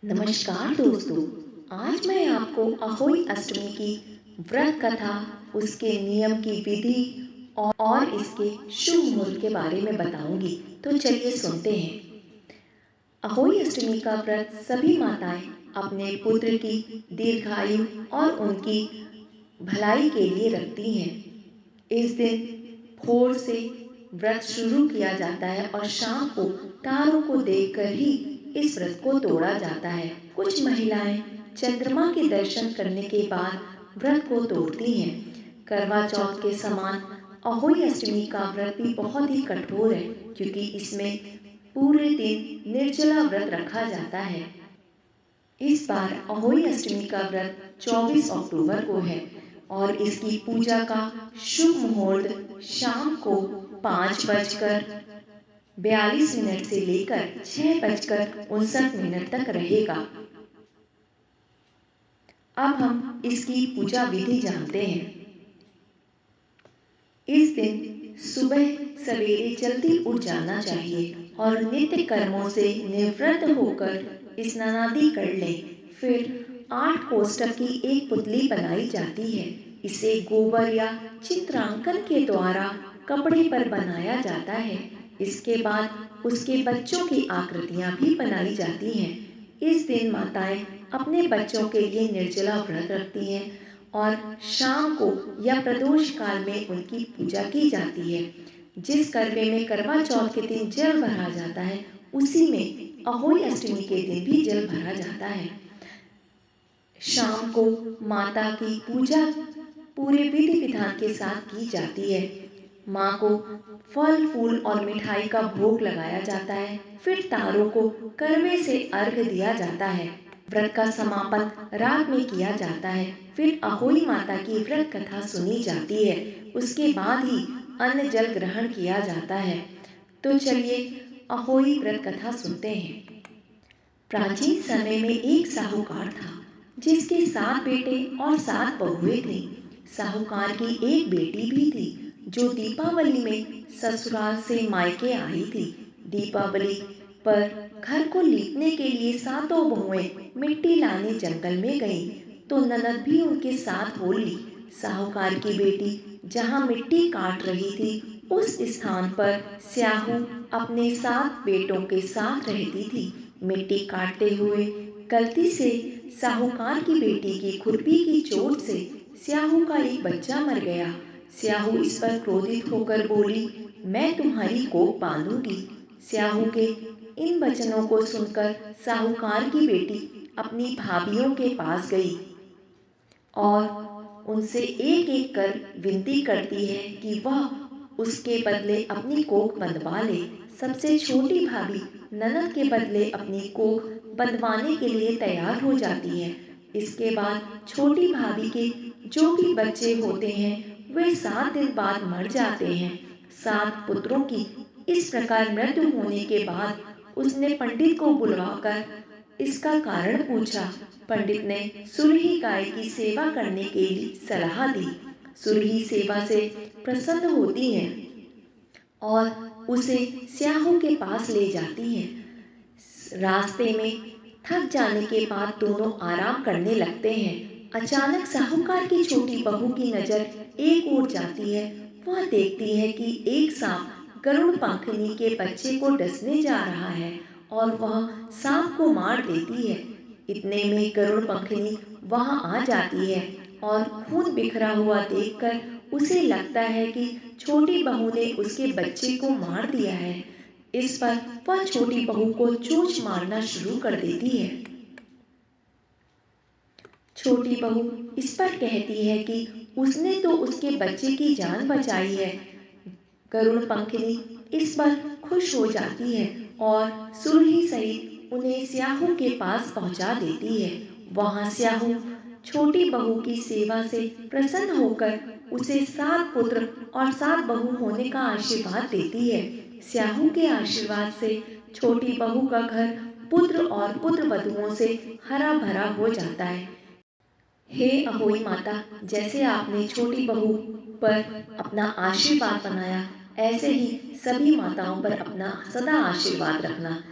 नमस्कार दोस्तों। आज मैं आपको अहोई अष्टमी की व्रत कथा, उसके नियम की विधि और इसके शुभ मुहूर्त के बारे में बताऊंगी। तो चलिए सुनते हैं। अहोई अष्टमी का व्रत सभी माताएं अपने पुत्र की दीर्घायु और उनकी भलाई के लिए रखती हैं। इस दिन भोर से व्रत शुरू किया जाता है और शाम को तारों को देखकर ही इस व्रत को तोड़ा जाता है। कुछ महिलाएं चंद्रमा के दर्शन करने के बाद व्रत को तोड़ती हैं। करवा चौथ के समान अहोई अष्टमी का व्रत भी बहुत ही कठोर है, क्योंकि इसमें पूरे दिन निर्जला व्रत रखा जाता है। इस बार अहोई अष्टमी का व्रत 24 अक्टूबर को है और इसकी पूजा का शुभ मुहूर्त शाम को 5:42 से लेकर 6:59 तक रहेगा। अब हम इसकी पूजा विधि जानते हैं। इस दिन सुबह सवेरे जल्दी उठ जाना चाहिए और नित्य कर्मों से निवृत्त होकर स्नानादि कर लें। फिर 8 कोष्ठक की एक पुतली बनाई जाती है। इसे गोबर या चित्रांकन के द्वारा कपड़े पर बनाया जाता है। इसके बाद उसके बच्चों की आकृतियां भी बनाई जाती हैं। इस दिन माताएं अपने बच्चों के लिए निर्जला व्रत रखती हैं और शाम को या प्रदोष काल में उनकी पूजा की जाती है। जिस करवे में करवा चौथ के दिन जल भरा जाता है, उसी में अहोई अष्टमी के दिन भी जल भरा जाता है। शाम को माता की पूजा पूरे विधि विधान के साथ की जाती है। माँ को फल फूल और मिठाई का भोग लगाया जाता है। फिर तारों को करवे से अर्घ दिया जाता है। व्रत का समापन रात में किया जाता है। फिर अहोई माता की व्रत कथा सुनी जाती है। उसके बाद ही अन्न जल ग्रहण किया जाता है। तो चलिए अहोई व्रत कथा सुनते हैं। प्राचीन समय में एक साहूकार था, जिसके 7 बेटे और 7 बहुएं थीं। साहूकार की एक बेटी भी थी, जो दीपावली में ससुराल से मायके आई थी। दीपावली पर घर को लीपने के लिए सातों बहुएं मिट्टी लाने जंगल में गईं, तो ननद भी उनके साथ हो ली। साहूकार की बेटी जहाँ मिट्टी काट रही थी, उस स्थान पर स्याहू अपने 7 बेटों के साथ रहती थी। मिट्टी काटते हुए गलती से साहूकार की बेटी की खुरपी की चोट से स्याहू का एक बच्चा मर गया। स्याहू इस पर क्रोधित होकर बोली, मैं तुम्हारी कोख बांधूंगी। स्याहू के इन वचनों को सुनकर साहूकार की बेटी अपनी भाभियों के पास गई और उनसे एक एक कर विनती करती है कि वह उसके बदले अपनी कोख बंधवा ले। सबसे छोटी भाभी ननद के बदले अपनी कोख बंधवाने के लिए तैयार हो जाती है। इसके बाद छोटी भाभी के जो भी बच्चे होते हैं, वे 7 दिन बाद मर जाते हैं। 7 पुत्रों की इस प्रकार मृत्यु होने के बाद उसने पंडित को बुलवाकर इसका कारण पूछा। पंडित ने सुरही गाय की सेवा करने की सलाह दी। सुरही सेवा से प्रसन्न होती हैं और उसे स्याहू के पास ले जाती हैं। रास्ते में थक जाने के बाद दोनों आराम करने लगते हैं। अचानक साहूकार की छोटी बहू की नजर एक ओर जाती है। वह देखती है कि एक सांप गरुड़ पंखनी के बच्चे को डसने जा रहा है और वह सांप को मार देती है। इतने में गरुड़ पंखनी वहां आ जाती है और खून बिखरा हुआ देखकर उसे लगता है कि छोटी बहू ने उसके बच्चे को मार दिया है। इस पर वह छोटी बहू को चोंच मारना शुरू कर देती है। छोटी बहू इस पर कहती है कि उसने तो उसके बच्चे की जान बचाई है। गरुड़ पंखनी इस पर खुश हो जाती है और सुरही सहित उन्हें स्याहू के पास पहुंचा देती है। वहां स्याहू छोटी बहू की सेवा से प्रसन्न होकर उसे 7 पुत्र और 7 बहू होने का आशीर्वाद देती है। स्याहू के आशीर्वाद से छोटी बहू का घर पुत्र और पुत्र वधुओं से हरा भरा हो जाता है। हे अहोई माता, जैसे आपने छोटी बहू पर अपना आशीर्वाद बनाया, ऐसे ही सभी माताओं पर अपना सदा आशीर्वाद रखना।